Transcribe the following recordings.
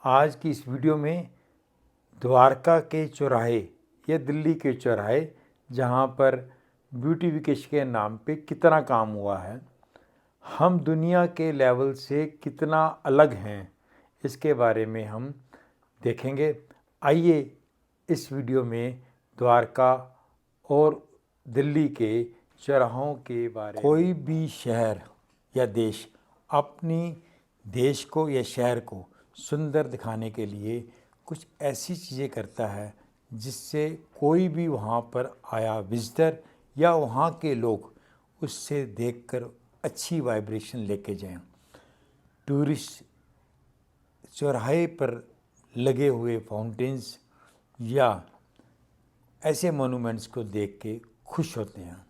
आज की इस वीडियो में द्वारका के चौराहे या दिल्ली के चौराहे जहाँ पर ब्यूटिफिकेशन के नाम पे कितना काम हुआ है, हम दुनिया के लेवल से कितना अलग हैं, इसके बारे में हम देखेंगे। आइए इस वीडियो में द्वारका और दिल्ली के चौराहों के बारे में। कोई भी शहर या देश अपनी देश को या शहर को सुंदर दिखाने के लिए कुछ ऐसी चीज़ें करता है जिससे कोई भी वहाँ पर आया विजिटर या वहाँ के लोग उससे देखकर अच्छी वाइब्रेशन लेके जाएं। टूरिस्ट चौराहे पर लगे हुए फाउंटेन्स या ऐसे मोनूमेंट्स को देख के खुश होते हैं।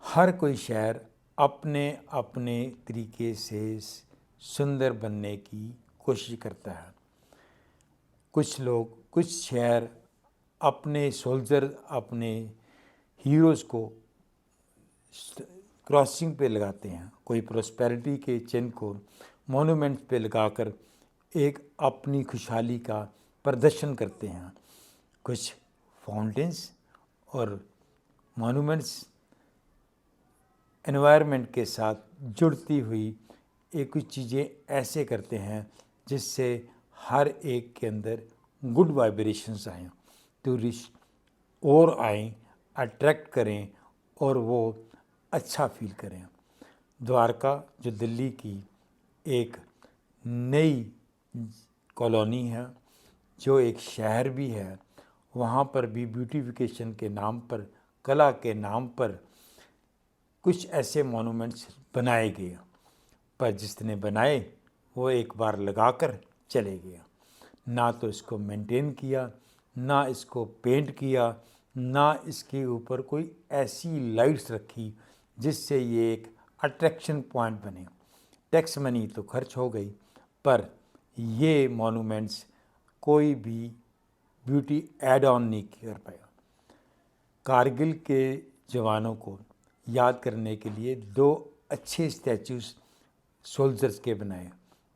हर कोई शहर अपने अपने तरीके से सुंदर बनने की कोशिश करता है। कुछ शहर अपने सोल्जर, अपने हीरोज़ को क्रॉसिंग पे लगाते हैं, कोई प्रॉस्पेरिटी के चिन्ह को मोनूमेंट पे लगाकर एक अपनी खुशहाली का प्रदर्शन करते हैं। कुछ फाउंटेन्स और मोनूमेंट्स एनवायरनमेंट के साथ जुड़ती हुई एक कुछ चीज़ें ऐसे करते हैं जिससे हर एक के अंदर गुड वाइब्रेशंस आएँ, टूरिस्ट और आएँ, अट्रैक्ट करें और वो अच्छा फील करें। द्वारका जो दिल्ली की एक नई कॉलोनी है, जो एक शहर भी है, वहाँ पर भी ब्यूटिफिकेशन के नाम पर, कला के नाम पर कुछ ऐसे मोनूमेंट्स बनाए गए, पर जिसने बनाए वो एक बार लगाकर चले गया। ना तो इसको मेंटेन किया, ना इसको पेंट किया, ना इसके ऊपर कोई ऐसी लाइट्स रखी जिससे ये एक अट्रैक्शन पॉइंट बने। टैक्स मनी तो खर्च हो गई, पर ये मोनूमेंट्स कोई भी ब्यूटी ऐड ऑन नहीं कर पाया। कारगिल के जवानों को याद करने के लिए 2 अच्छे स्टैचूज सोल्जर्स के बनाए,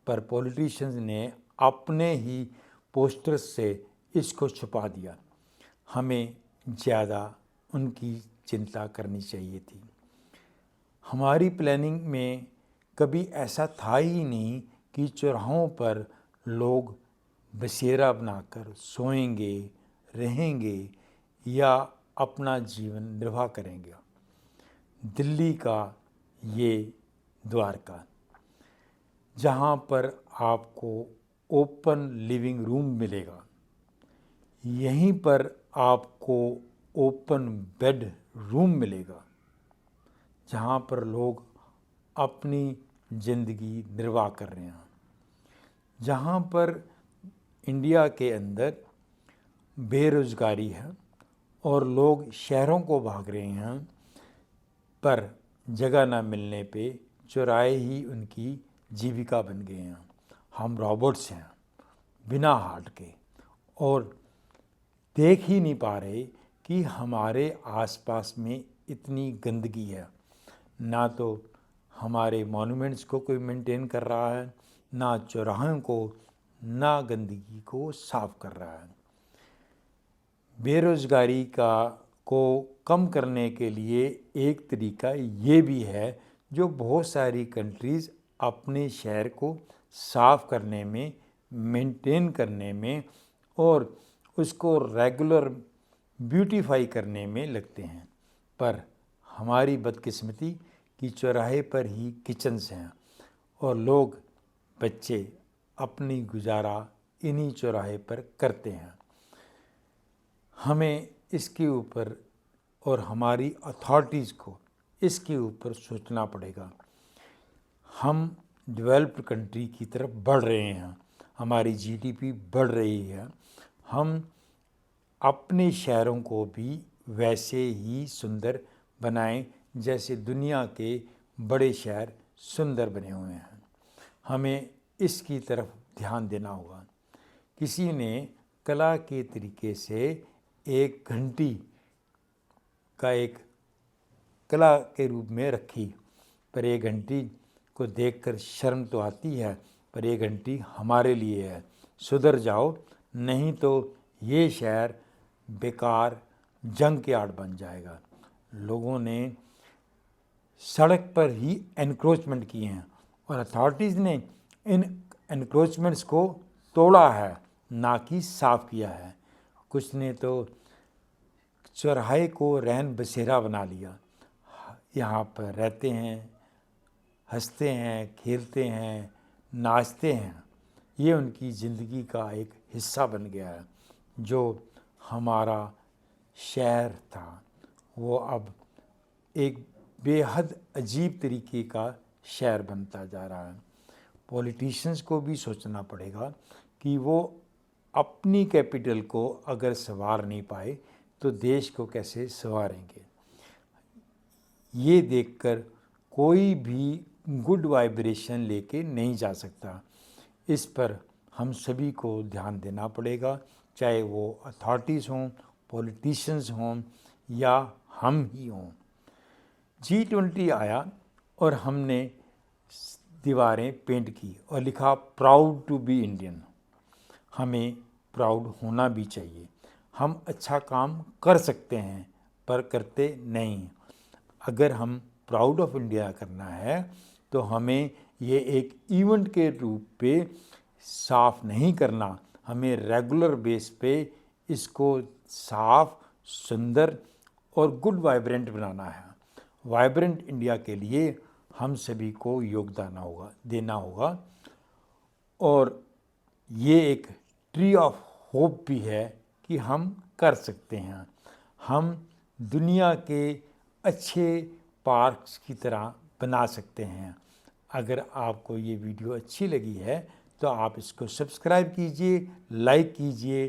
पर पॉलिटिशियंस ने अपने ही पोस्टर्स से इसको छुपा दिया। हमें ज़्यादा उनकी चिंता करनी चाहिए थी। हमारी प्लानिंग में कभी ऐसा था ही नहीं कि चौराहों पर लोग बसेरा बनाकर सोएंगे, रहेंगे या अपना जीवन निर्वाह करेंगे। दिल्ली का ये द्वारका, जहाँ पर आपको ओपन लिविंग रूम मिलेगा, यहीं पर आपको ओपन बेड रूम मिलेगा, जहाँ पर लोग अपनी ज़िंदगी निर्वाह कर रहे हैं। जहाँ पर इंडिया के अंदर बेरोज़गारी है और लोग शहरों को भाग रहे हैं, पर जगह न मिलने पे चौराहे ही उनकी जीविका बन गए हैं। हम रोबोट्स हैं बिना हार्ट के और देख ही नहीं पा रहे कि हमारे आसपास में इतनी गंदगी है। ना तो हमारे मॉन्यूमेंट्स को कोई मेंटेन कर रहा है, ना चौराहों को, ना गंदगी को साफ कर रहा है। बेरोज़गारी को कम करने के लिए एक तरीका ये भी है, जो बहुत सारी कंट्रीज़ अपने शहर को साफ़ करने में, मेंटेन करने में और उसको रेगुलर ब्यूटीफाई करने में लगते हैं। पर हमारी बदकिस्मती कि चौराहे पर ही किचन्स हैं और लोग, बच्चे अपनी गुजारा इन्हीं चौराहे पर करते हैं। हमें इसके ऊपर और हमारी अथॉरिटीज़ को इसके ऊपर सोचना पड़ेगा। हम डेवलप्ड कंट्री की तरफ बढ़ रहे हैं, हमारी जीडीपी बढ़ रही है, हम अपने शहरों को भी वैसे ही सुंदर बनाएं जैसे दुनिया के बड़े शहर सुंदर बने हुए हैं। हमें इसकी तरफ ध्यान देना होगा। किसी ने कला के तरीके से एक घंटी का एक कला के रूप में रखी, पर एक घंटी को देखकर शर्म तो आती है, पर ये घंटी हमारे लिए है, सुधर जाओ, नहीं तो ये शहर बेकार जंग के आड़ बन जाएगा। लोगों ने सड़क पर ही एनक्रोचमेंट किए हैं और अथॉरिटीज़ ने इन एनक्रोचमेंट्स को तोड़ा है, ना कि साफ किया है। कुछ ने तो चौराहे को रैन बसेरा बना लिया, यहाँ पर रहते हैं, हंसते हैं, खेलते हैं, नाचते हैं। ये उनकी ज़िंदगी का एक हिस्सा बन गया है। जो हमारा शहर था वो अब एक बेहद अजीब तरीके का शहर बनता जा रहा है। पॉलिटिशियंस को भी सोचना पड़ेगा कि वो अपनी कैपिटल को अगर संवार नहीं पाए तो देश को कैसे संवारेंगे। ये देखकर कोई भी गुड वाइब्रेशन लेके नहीं जा सकता। इस पर हम सभी को ध्यान देना पड़ेगा, चाहे वो अथॉरिटीज़ हों, पॉलिटिशियंस हों या हम ही हों। G20 आया और हमने दीवारें पेंट की और लिखा प्राउड टू बी इंडियन। हमें प्राउड होना भी चाहिए। हम अच्छा काम कर सकते हैं पर करते नहीं। अगर हम प्राउड ऑफ इंडिया करना है तो हमें ये एक इवेंट के रूप पे साफ नहीं करना, हमें रेगुलर बेस पे इसको साफ, सुंदर और गुड वाइब्रेंट बनाना है। वाइब्रेंट इंडिया के लिए हम सभी को योगदान देना होगा और ये एक ट्री ऑफ होप भी है कि हम कर सकते हैं। हम दुनिया के अच्छे पार्क्स की तरह बना सकते हैं। अगर आपको ये वीडियो अच्छी लगी है तो आप इसको सब्सक्राइब कीजिए, लाइक कीजिए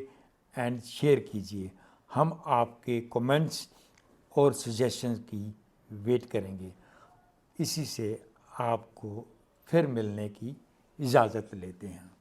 एंड शेयर कीजिए। हम आपके कमेंट्स और सजेशंस की वेट करेंगे। इसी से आपको फिर मिलने की इजाज़त लेते हैं।